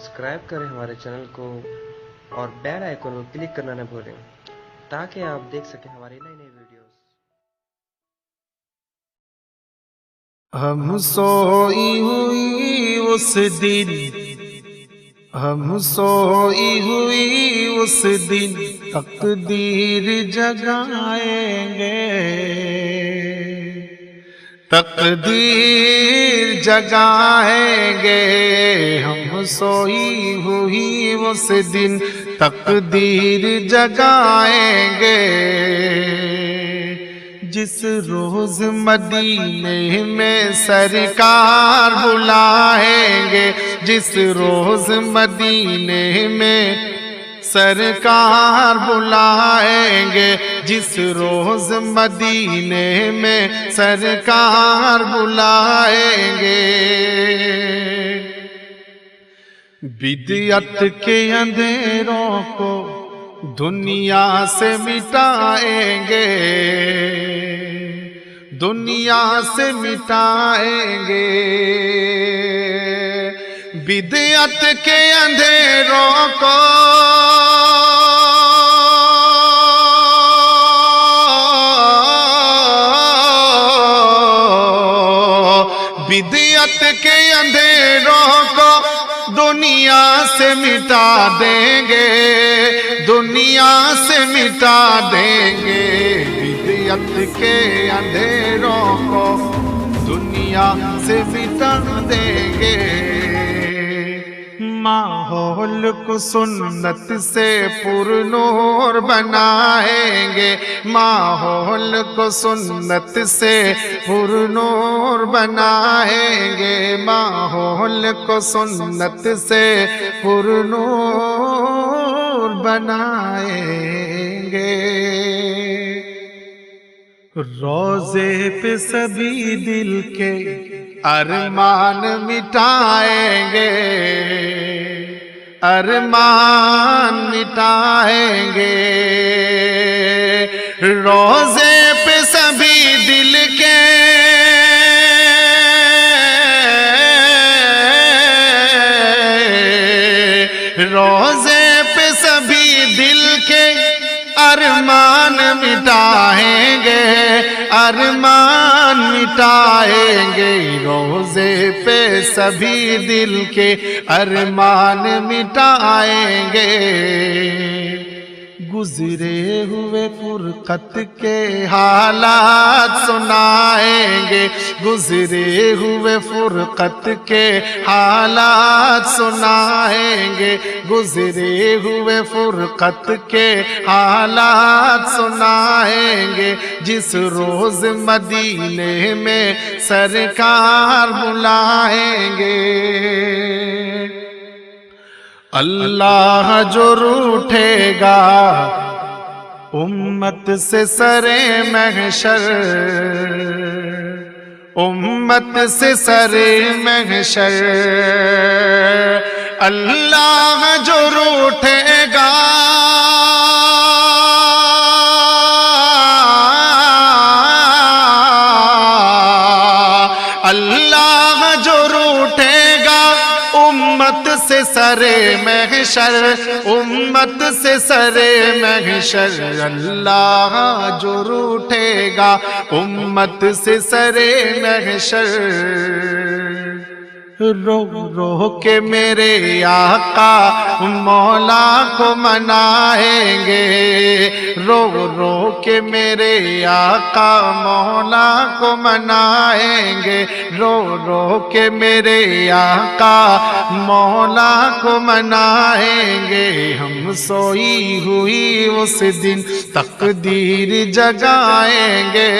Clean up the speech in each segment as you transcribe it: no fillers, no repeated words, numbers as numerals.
Subscribe کریں ہمارے channel کو اور بیل آئیکن کو کلک کرنا نہ بھولیں تاکہ آپ دیکھ سکیں ہماری نئی نئی ویڈیوز۔ ہم سوئی ہوئی اس دن، ہم سوئی ہوئی اس دن تقدیر جگائیں گے، تقدیر جگائیں گے۔ ہم سوئی ہوئی اس دن تقدیر جگائیں گے، جس روز مدینے میں سرکار بلائیں گے، جس روز مدینے میں سرکار بلائیں گے، جس روز مدینے میں سرکار بلائیں گے۔ بدعت کے اندھیروں کو دنیا سے مٹائیں گے، دنیا سے مٹائیں گے۔ بدعت کے اندھیروں کو بدعت کے اندھیروں کو دنیا سے مٹا دیں گے، دنیا سے مٹا دیں گے۔ بدعت کے اندھیروں کو دنیا سے مٹا دیں گے۔ ماحول کو سنت سے پر نور بنائیں گے، ماحول کو سنت سے پر نور بنائیں گے، ماحول کو سنت سے پر نور بنائیں گے۔ روضے پہ سبھی دل کے ارمان مٹائیں گے، ارمان مٹائیں گے۔ روضے پہ سبھی دل کے روضے پہ سبھی دل کے ارمان مٹائیں گے، ارمان مٹائیں گے۔ روضے پہ سبھی دل کے ارمان مٹائیں گے۔ گزرے ہوئے فرقت کے حالات سنائیں گے، گزرے ہوئے فرقت کے حالات سنائیں گے، گزرے ہوئے فرقت کے حالات سنائیں گے۔ جس روز مدینے میں سرکار بلائیں گے، اللہ جو روٹھے گا امت سے سرے محشر، امت سے سرے محشر۔ اللہ جو روٹھے گا اللہ جو روٹھے گا امت سے سرے محشر، امت سے سرے محشر۔ اللہ جو روٹھے گا امت سے سرے محشر۔ رو رو کے میرے آقا مولا کو منائیں گے، رو رو کے میرے آقا مولا کو منائیں گے، رو رو کے میرے آقا مولا کو منائیں گے۔ ہم سوئی ہوئی اس دن تقدیر جگائیں گے،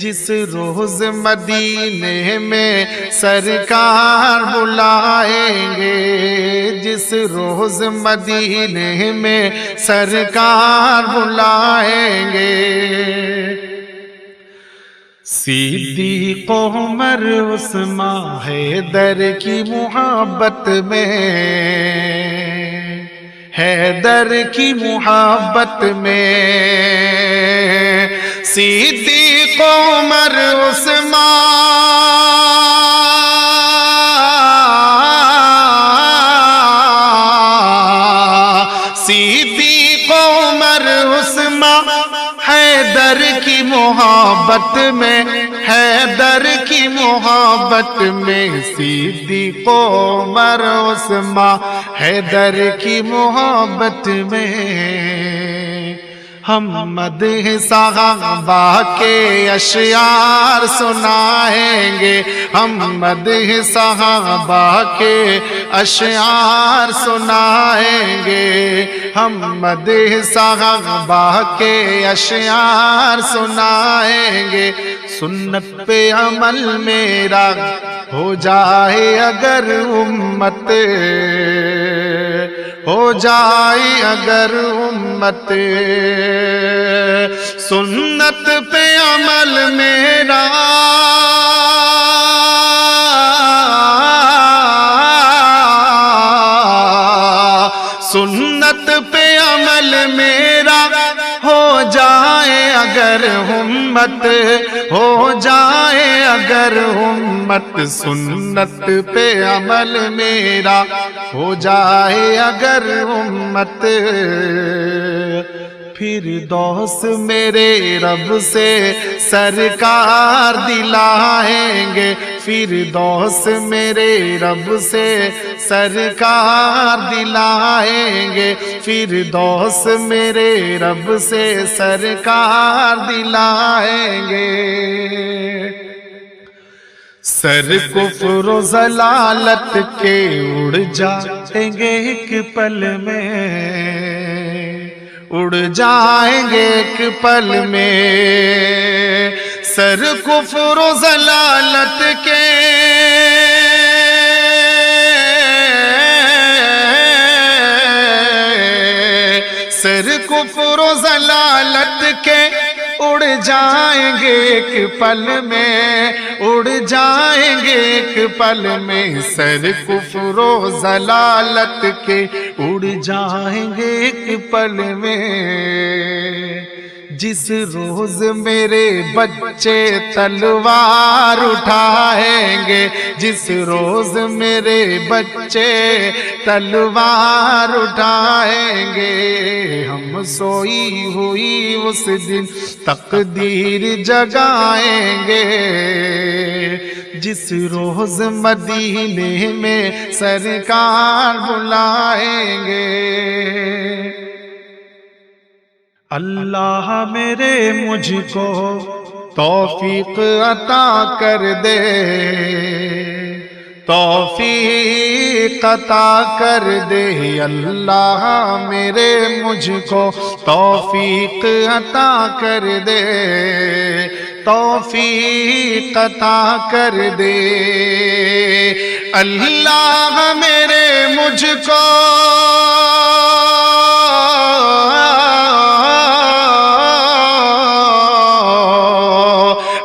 جس روز مدینے میں سرکار بلائیں گے، جس روز مدینے میں سرکار بلائیں گے۔ صدیق عمر عثمان حیدر کی محبت میں، حیدر کی محبت میں، صدیق عمر عثمان मोहब्बत में, हैदर की मोहब्बत में, सिद्दीक़ उमर उस्मान, हैदर की मोहब्बत में हम मदह सहाबा के अशआर सुनाएंगे, हम मदह सहाबा के अशआर सुनाएंगे, हम मदह सहाबा के अशआर सुनाएंगे। सुन्नत पे अमल मेरा हो जाए अगर उम्मत, हो जाए अगर उम्मत, सुन्नत पे अमल मेरा सुन्नत पे अमल मेरा हो जाए अगर उम्मत, हो जाए अगर उम्मत, सुन्नत पे अमल मेरा हो जाए अगर उम्मत, फिर दोस्त मेरे रब से सरकार दिलाएंगे, फिर दोस्त मेरे रब से सरकार दिलाएंगे, फिर दोस्त मेरे रब से सरकार दिलाएंगे। सर कुफ्र व ज़लालत के उड़ जाएंगे एक पल में, उड़ जाएंगे एक पल में, सर कुफ्र व ज़लालत के सर कुफ्र व ज़लालत के उड़ जाएंगे एक पल में, उड़ जाएंगे एक पल में, सर कुफ्र व ज़लालत के उड़ जाएंगे एक पल में। जिस रोज मेरे बच्चे तलवार उठाएंगे, जिस रोज मेरे बच्चे तलवार उठाएंगे, हम सोई हुई उस दिन तकदीर जगाएंगे। जिस रोज मदीने में सरकार बुलाएंगे, अल्लाह मेरे मुझको तौफीक अता कर दे, तौफीक अता कर दे, अल्लाह मेरे मुझको तौफीक अता कर दे, तौफीक अता कर दे, अल्लाह मेरे मुझको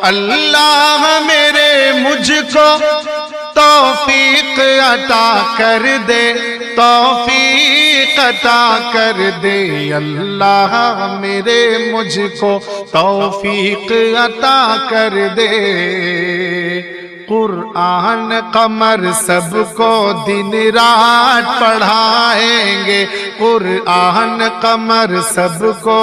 अल्लाह मेरे मुझको तौफीक अता कर दे, तौफीक अता कर दे, अल्लाह मेरे मुझको तौफीक अता कर दे। कुरान कमर सबको दिन रात पढ़ाएंगे, कुरान कमर सबको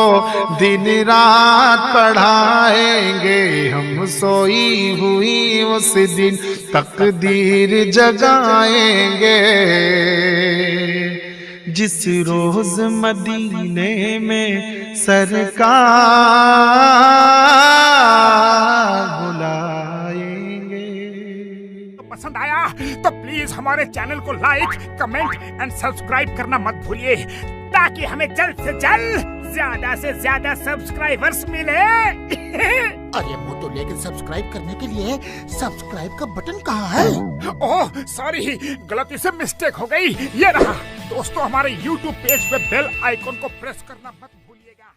दिन रात पढ़ाएंगे, हम सोई हुई उस दिन तकदीर जगाएंगे। जिस रोज मदीने में सरकार बुलाएंगे। पसंद आया तो प्लीज हमारे चैनल को लाइक, कमेंट एंड सब्सक्राइब करना मत भूलिए, ताकि हमें जल्द से ज्यादा सब्सक्राइबर्स मिले। अरे मोटू, लेकिन सब्सक्राइब करने के लिए सब्सक्राइब का बटन कहाँ है? ओह सॉरी, गलती से मिस्टेक हो गई, ये रहा। दोस्तों, हमारे YouTube पेज पे बेल आइकॉन को प्रेस करना मत भूलिएगा।